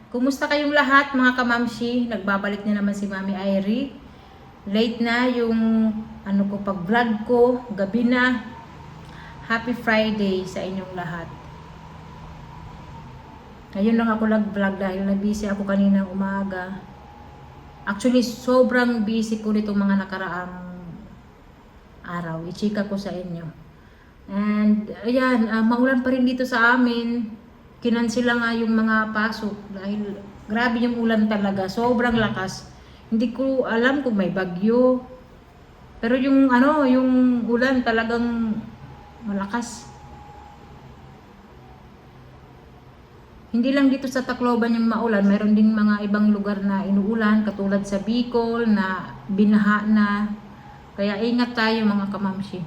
Kumusta kayong lahat mga kamamshi? Nagbabalik na naman si Mami Irie. Late na yung pag-vlog ko, gabi na. Happy Friday sa inyong lahat. Ngayon lang ako nag-vlog dahil na-busy ako kanina umaga. Actually, sobrang busy ko nitong mga nakaraang araw. I-chika ko sa inyo. And ayan, maulan pa rin dito sa amin. Kinansila nga yung mga pasok dahil grabe yung ulan talaga, sobrang lakas. Hindi ko alam kung may bagyo. Pero yung yung ulan talagang malakas. Hindi lang dito sa Tacloban yung maulan, mayroon ding mga ibang lugar na inuulan katulad sa Bicol na binaha na. Kaya ingat tayo mga kamamshi.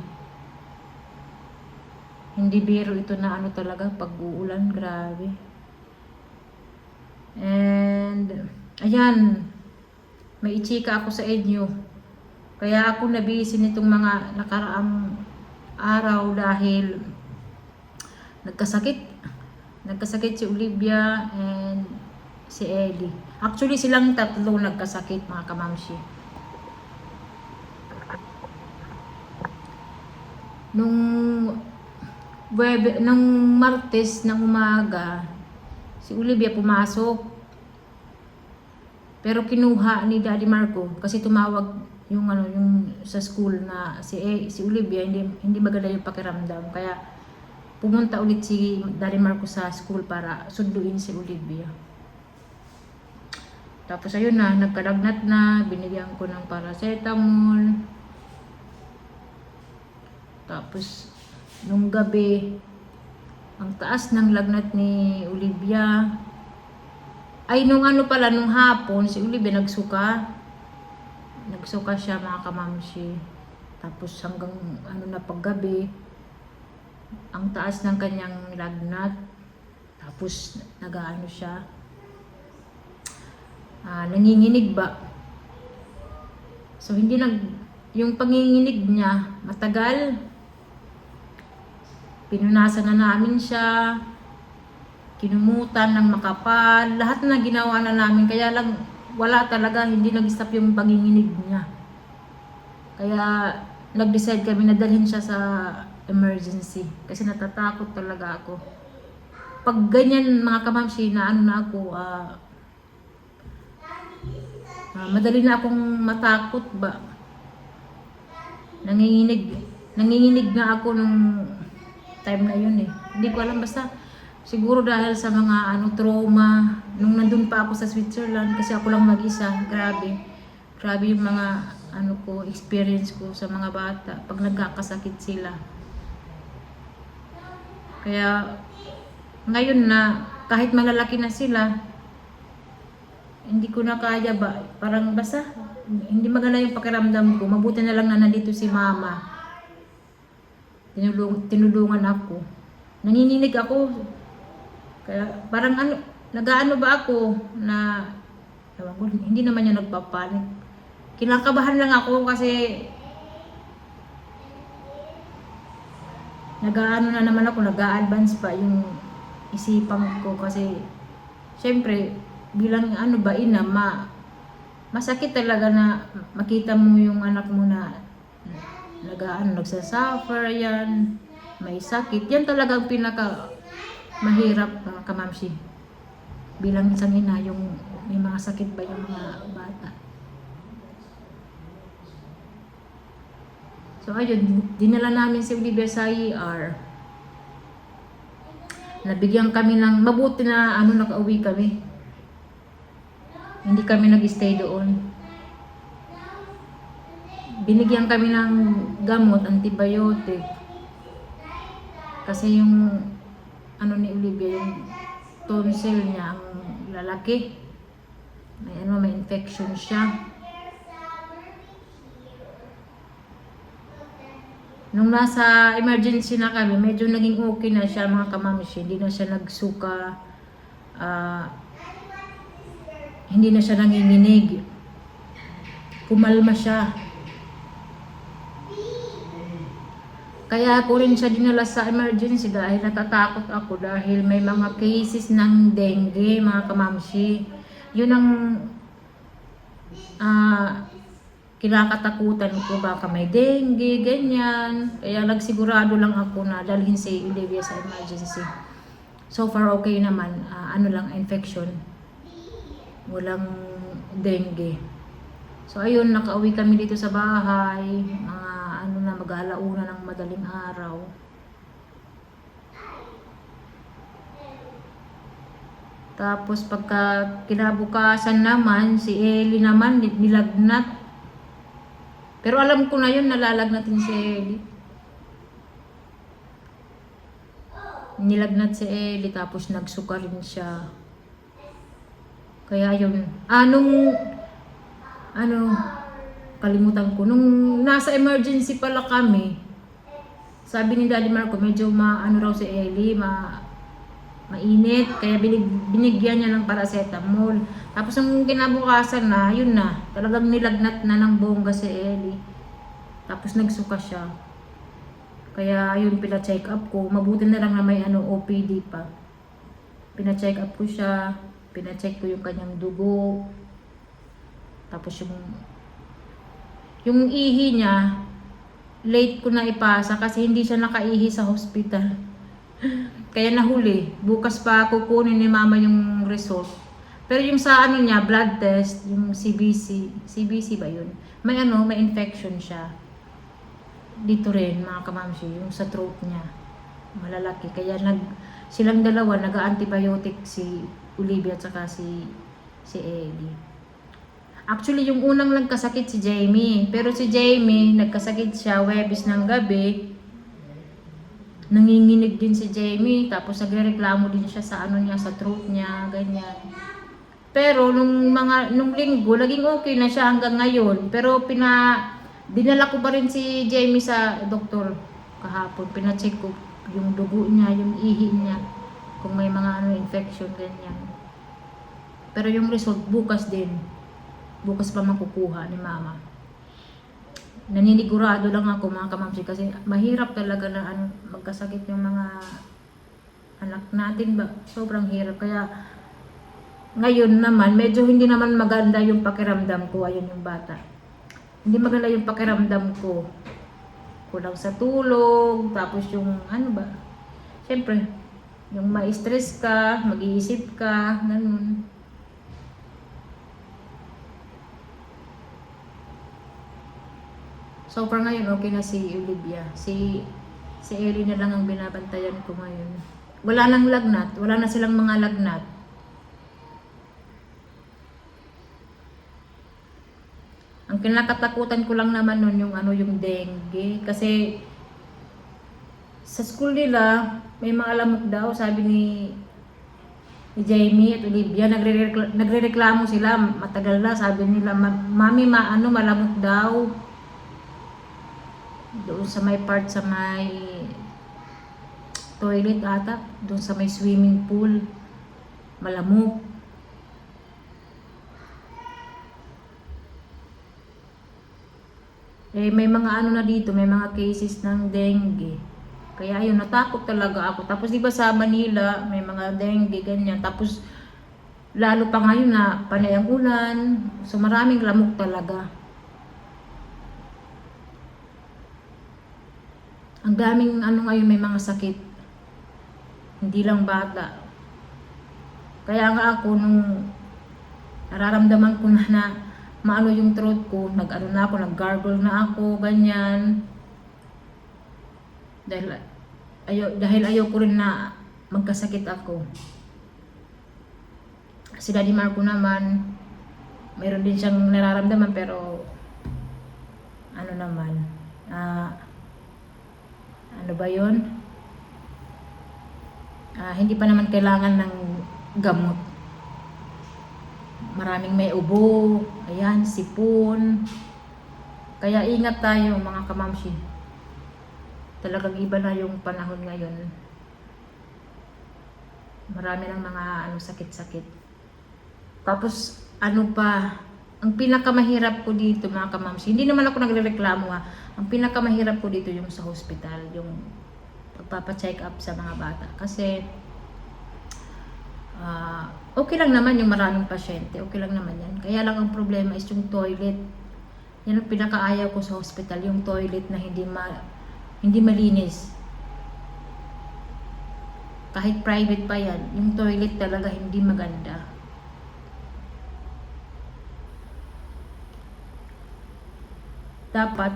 Hindi biro ito na talaga pag uulan, grabe. And ayan, may ichika ako sa inyo. Kaya ako nabisi nitong mga nakaraang araw dahil nagkasakit si Olivia and si Ellie. Actually silang tatlo nagkasakit mga kamamshi. Nung Martes ng umaga, si Olivia pumasok. Pero kinuha ni Daddy Marco kasi tumawag yung sa school na si Olivia hindi maganda yung pakiramdam. Kaya pumunta ulit si Daddy Marco sa school para sunduin si Olivia. Tapos ayun na, nagkadagnat na, binigyan ko ng paracetamol. Tapos nung gabi, ang taas ng lagnat ni Olivia. Ay, nung hapon, si Olivia nagsuka. Nagsuka siya mga kamamshi. Tapos hanggang na paggabi, ang taas ng kanyang lagnat. Tapos siya. Nanginginig ba? So yung panginginig niya matagal. Pinunasan na namin siya, kinumutan ng makapal, lahat na ginawa na namin, kaya lang wala talaga, hindi nag-stop yung panginginig niya. Kaya nag-decide kami na dalhin siya sa emergency kasi natatakot talaga ako. Pag ganyan mga kamamshi na ako, madali na akong matakot ba. Nanginginig nga ako nung time na yun eh. Hindi ko alam, basta siguro dahil sa mga trauma nung nandun pa ako sa Switzerland kasi ako lang mag-isa. Grabe yung mga experience ko sa mga bata pag nagkakasakit sila. Kaya ngayon na kahit malalaki na sila, hindi ko na kaya ba, parang basta hindi maganda yung pakiramdam ko. Mabuti na lang na nandito si mama. Tinulungan ako. Nanginginig ako. Kaya parang nagaano ba ako na hindi naman yung nagpapanik. Kinakabahan lang ako kasi na naman ako, nag-a-advance pa yung isipan ko kasi syempre bilang ina, masakit talaga na makita mo yung anak mo na nagsasuffer yan, may sakit. Yan talaga ang pinaka mahirap kamamshi. Bilang isang ina, yung may mga sakit ba yung mga bata. So ayun, dinala namin si Olivia sa ER. Nabigyan kami ng, mabuti na nakauwi kami. Hindi kami nag-stay doon. Binigyan kami ng gamot, antibiotic. Kasi yung ni Olivia, yung tonsil niya, ang lalaki. May infection siya. Nung nasa emergency na kami, medyo naging okay na siya mga kamamshi. Hindi na siya nagsuka. Hindi na siya nanginginig. Kumalma siya. Kaya ako rin siya dinala sa emergency dahil natatakot ako dahil may mga cases ng dengue, mga kamamshi. Yun ang kinakatakutan ko, baka may dengue, ganyan. Kaya nagsigurado lang ako na dalhin si Olivia sa emergency. So far okay naman, ano lang, infection. Walang dengue. So ayun, nakauwi kami dito sa bahay, mga ano na, mag-aalauna ng madaling araw. Tapos pagka kinabukasan naman, si Ellie naman nilagnat. Pero alam ko na yun, nalalagnatin si Ellie. Nilagnat si Ellie, tapos nagsuka rin siya. Kaya yun, kalimutan ko. Nung nasa emergency pala kami, sabi ni Daddy Marco, medyo raw si Ellie, mainit. Kaya binigyan niya ng paracetamol. Tapos nung kinabukasan na, yun na. Talagang nilagnat na ng bongga si Ellie. Tapos nagsuka siya. Kaya yun, pina-check up ko. Mabuti na lang na may OPD pa. Pina-check up ko siya. Pina-check ko yung kanyang dugo. Tapos yung ihi niya, late ko na ipasa kasi hindi siya nakaihi sa hospital. Kaya nahuli. Bukas pa kukunin ni mama yung result. Pero yung sa niya, blood test, yung CBC ba yun? May infection siya. Dito rin, mga kamamsi, yung sa throat niya. Malalaki. Kaya silang dalawa, nag-antibiotic si Olivia at saka si Ellie. Actually, yung unang nagkasakit si Jamie. Pero si Jamie, nagkasakit siya Huwebes ng gabi. Nanginginig din si Jamie. Tapos nagrereklamo din siya sa sa throat niya, ganyan. Pero nung linggo, naging okay na siya hanggang ngayon. Pero dinala ko pa rin si Jamie sa doktor kahapon. Pina-check ko yung dugo niya, yung ihi niya. Kung may mga infection, ganyan. Pero yung result, bukas din. Bukas pa makukuha ni mama. Naninigurado lang ako, mga kamamsi, kasi mahirap talaga na magkasakit yung mga anak natin ba. Sobrang hirap. Kaya ngayon naman, medyo hindi naman maganda yung pakiramdam ko. Ayun yung bata. Hindi maganda yung pakiramdam ko. Kulang sa tulog, tapos yung siyempre, yung ma-stress ka, mag-iisip ka, ganun. So far ngayon, okay na si Olivia. Si Ellie na lang ang binabantayan ko ngayon. Wala nang lagnat. Wala na silang mga lagnat. Ang kinakatakutan ko lang naman nun yung dengue. Kasi sa school nila, may mga lamok daw. Sabi ni Jamie at Olivia, nagrereklamo sila. Matagal na, sabi nila, Mami, malamok daw. Doon sa may toilet ata, doon sa may swimming pool, malamok. May mga na dito, may mga cases ng dengue. Kaya ayun, natakot talaga ako. Tapos diba sa Manila, may mga dengue, ganyan. Tapos lalo pa ngayon na panay ang ulan, so maraming lamok talaga. Ang daming ngayon, may mga sakit. Hindi lang bata. Kaya nga ako nung nararamdaman ko na maano yung throat ko, nag-gargle na ako, ganyan. Dahil ayaw ko rin na magkasakit ako. Si Daddy Marco naman, mayroon din siyang nararamdaman, pero hindi pa naman kailangan ng gamot. Maraming may ubo, ayan, sipon. Kaya ingat tayo, mga kamamshi. Talagang iba na yung panahon ngayon. Marami ng mga sakit-sakit. Tapos ang pinakamahirap ko dito mga kamamsi, hindi naman ako nagrereklamo ha. Ang pinakamahirap ko dito yung sa hospital, yung pagpapacheck up sa mga bata. Kasi okay lang naman yung maraming pasyente, okay lang naman yan. Kaya lang ang problema is yung toilet. Yan ang pinakaayaw ko sa hospital, yung toilet na hindi malinis. Kahit private pa yan, yung toilet talaga hindi maganda. Dapat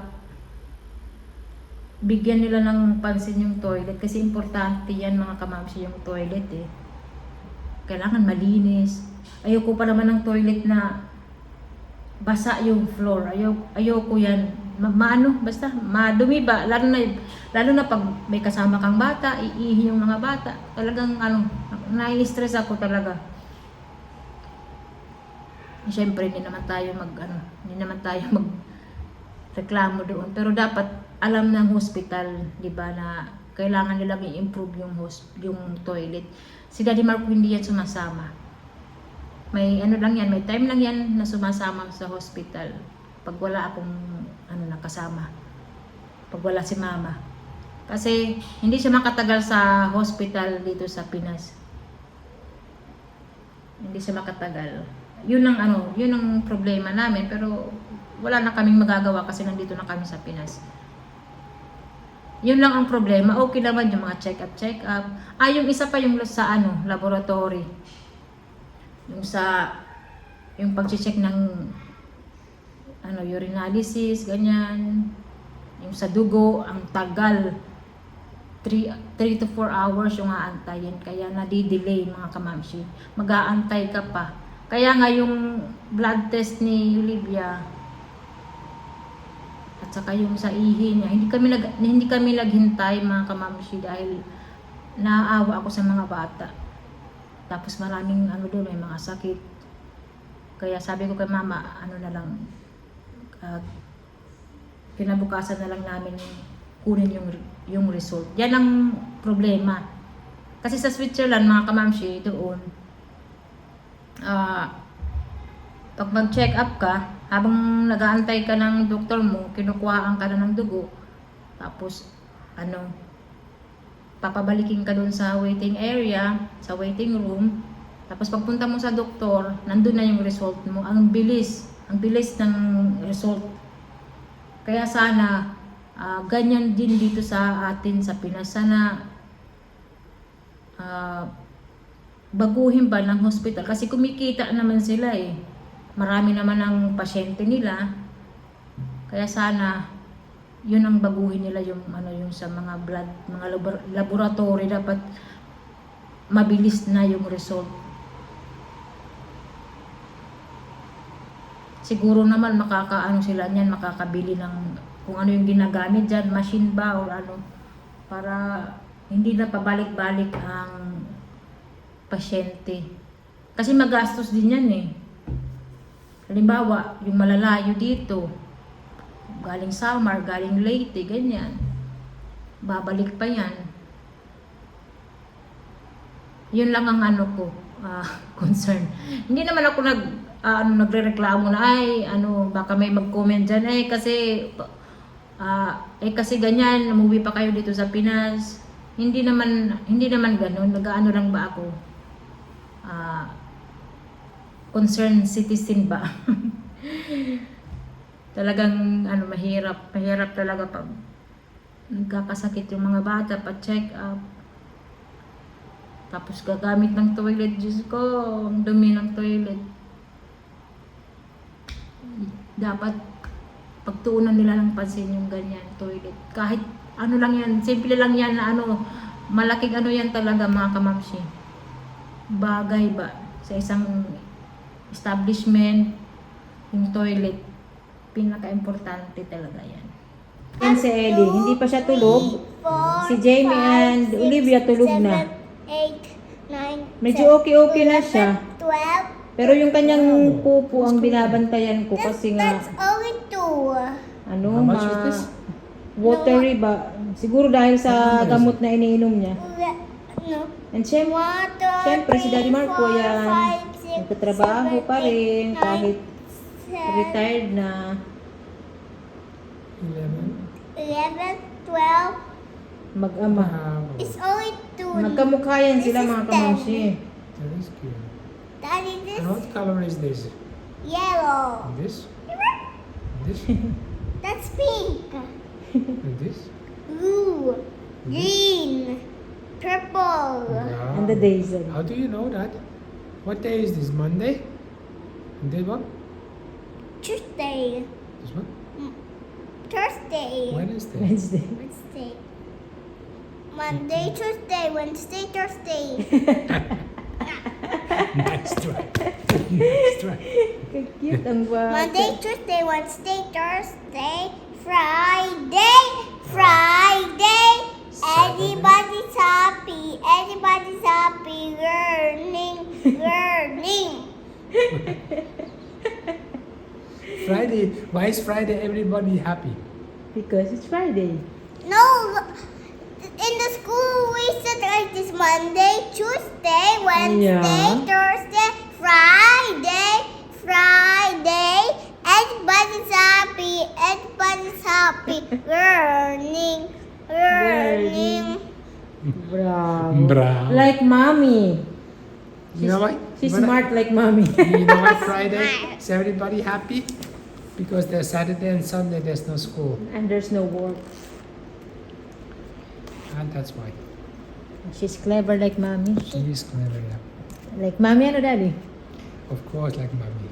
bigyan nila ng pansin yung toilet kasi importante yan mga kamamsi, yung toilet eh. Kailangan malinis. Ayoko pa naman ng toilet na basa yung floor. Ayoko yan. Basta madumi ba? Lalo na pag may kasama kang bata, iihi yung mga bata. Talagang nai-stress ako talaga. Siyempre, hindi naman tayo mag reklamo doon. Pero dapat alam ng hospital, 'di ba, na kailangan nilang i-improve yung toilet. Si Daddy Marco hindi yan sumasama. May may time lang yan na sumasama sa hospital pag wala akong nakasama. Pag wala si Mama. Kasi hindi siya makatagal sa hospital dito sa Pinas. Hindi siya makatagal. Yun ang problema namin, pero wala na kaming magagawa kasi nandito na kami sa Pinas. Yun lang ang problema. Okay naman yung mga check up. Yung isa pa yung sa laboratory. Yung pag-check ng urinalysis, ganyan. Yung sa dugo, ang tagal. 3 to 4 hours yung aantayin. Kaya nadi-delay mga kamamsi. Mag-aantay ka pa. Kaya nga yung blood test ni Olivia at saka yung sa ihi niya, hindi kami naghintay mga kamamsi dahil naaawa ako sa mga bata. Tapos maraming doon, may mga sakit. Kaya sabi ko kay Mama, kinabukasan na lang namin kunin yung result. Yan ang problema. Kasi sa Switzerland mga kamamsi, doon pag mag-check up ka, habang nag-aantay ka ng doktor mo, kinukuhaan ka na ng dugo, tapos papabalikin ka doon sa waiting area, sa waiting room, tapos pagpunta mo sa doktor, nandun na yung result mo. Ang bilis ng result. Kaya sana ganyan din dito sa atin sa Pinas. Sana baguhin ba ng hospital kasi kumikita naman sila eh. Marami naman ang pasyente nila. Kaya sana yun ang baguhin nila yung sa mga blood, mga laboratory, dapat mabilis na yung result. Siguro naman sila niyan, makakabili ng kung ano yung ginagamit diyan, machine ba or para hindi na pabalik-balik ang pasyente. Kasi magastos din yan eh. Halimbawa, yung malalayo dito, galing Samar, galing Leyte, ganyan. Babalik pa yan. Yun lang ang concern. Hindi naman ako nagrereklamo na baka may mag-comment dyan kasi ganyan, umuwi pa kayo dito sa Pinas. Hindi naman ganoon. Nag-aano lang ba ako? Concerned citizen ba? Talagang mahirap talaga pag nagkakasakit yung mga bata, pa-check up. Tapos gagamit ng toilet, Diyos ko, ang dumi ng toilet. Dapat pagtuunan nila ng pansin yung ganyan, toilet. Kahit lang yan, simple lang yan na malaking yan talaga mga kamamsi. Bagay ba sa isang establishment, yung toilet, pinaka-importante talaga yan. Yan si Eddie, hindi pa siya tulog. Si Jamie and Olivia tulog na. 8, 9, Medyo okay na siya. 12. Pero yung kanyang pupo ang binabantayan ko kasi nga That's only 2. How much is this? watery ba? Siguro dahil sa gamot na iniinom niya. No. And syempre si Daddy Marco yan, nagtatrabaho pa rin kahit Retired na. 11, 12. Mag-ama. It's only 2. Magkamukha yan sila This is mga 10. kamoshi. That is cute. Daddy, this And what color is this? yellow. This? This? That's pink. And this? Blue. Green. Purple. Wow. And the days. How do you know that? What day is this? Monday? And this one? Tuesday. This one? Thursday. Wednesday. Wednesday. Wednesday. Monday, Tuesday, Wednesday, Thursday. Nice try. Nice try. Cute ang bata. Monday, Tuesday, Wednesday, Thursday, Friday, Friday. Saturday. Everybody's happy. Everybody's happy. Learning, learning. Friday. Why is Friday everybody happy? Because it's Friday. No, in the school we said like this: Monday, Tuesday, Wednesday, Yeah. Thursday, Friday, Friday. Everybody's happy. Everybody's happy. Learning, learning. Bravo. Bravo. Like mommy. You know why? She's You wanna- smart like mommy. You know why Friday is everybody happy? Because there's Saturday and Sunday there's no school. And there's no work. And that's why. She's clever like mommy. She is clever, yeah. Like mommy ano daddy? Of course, like mommy.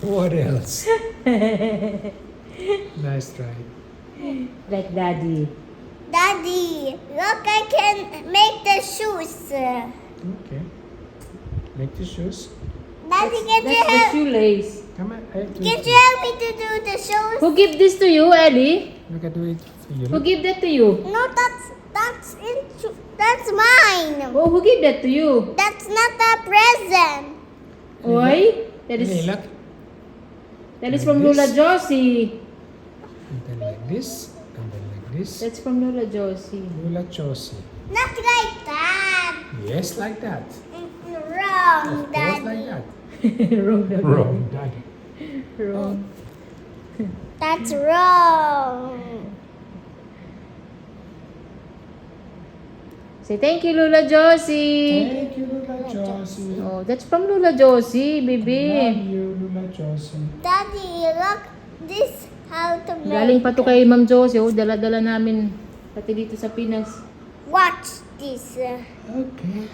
what else? Nice try. Like daddy. Daddy, look! I can make the shoes. Okay. Make the shoes. Daddy, can you That's the help? shoelace. Come on. I have to Can you help me to do the shoes? Who give this to you, Ellie? Look at do it for you. Who give that to you? No, that's mine. Oh, who give that to you? That's not a present. Oy? That Hey, is look. that is Like from this. Lola Josie. And then like this. And then like this. That's from Lola Josie. Lula Chosi. Not like that. Yes, like that. Wrong, Of course, like Daddy. that. Wrong, daddy. Wrong, daddy. Wrong. That's wrong. Say thank you, Lola Josie. Thank you, Lula Chosi. Oh, that's from Lola Josie, baby. Love you, Lula Chosi. Daddy, look. This how to make. Galing pa to kay Ma'am Josie. Oh, dala-dala namin pati dito sa Pinas. Watch this. Okay.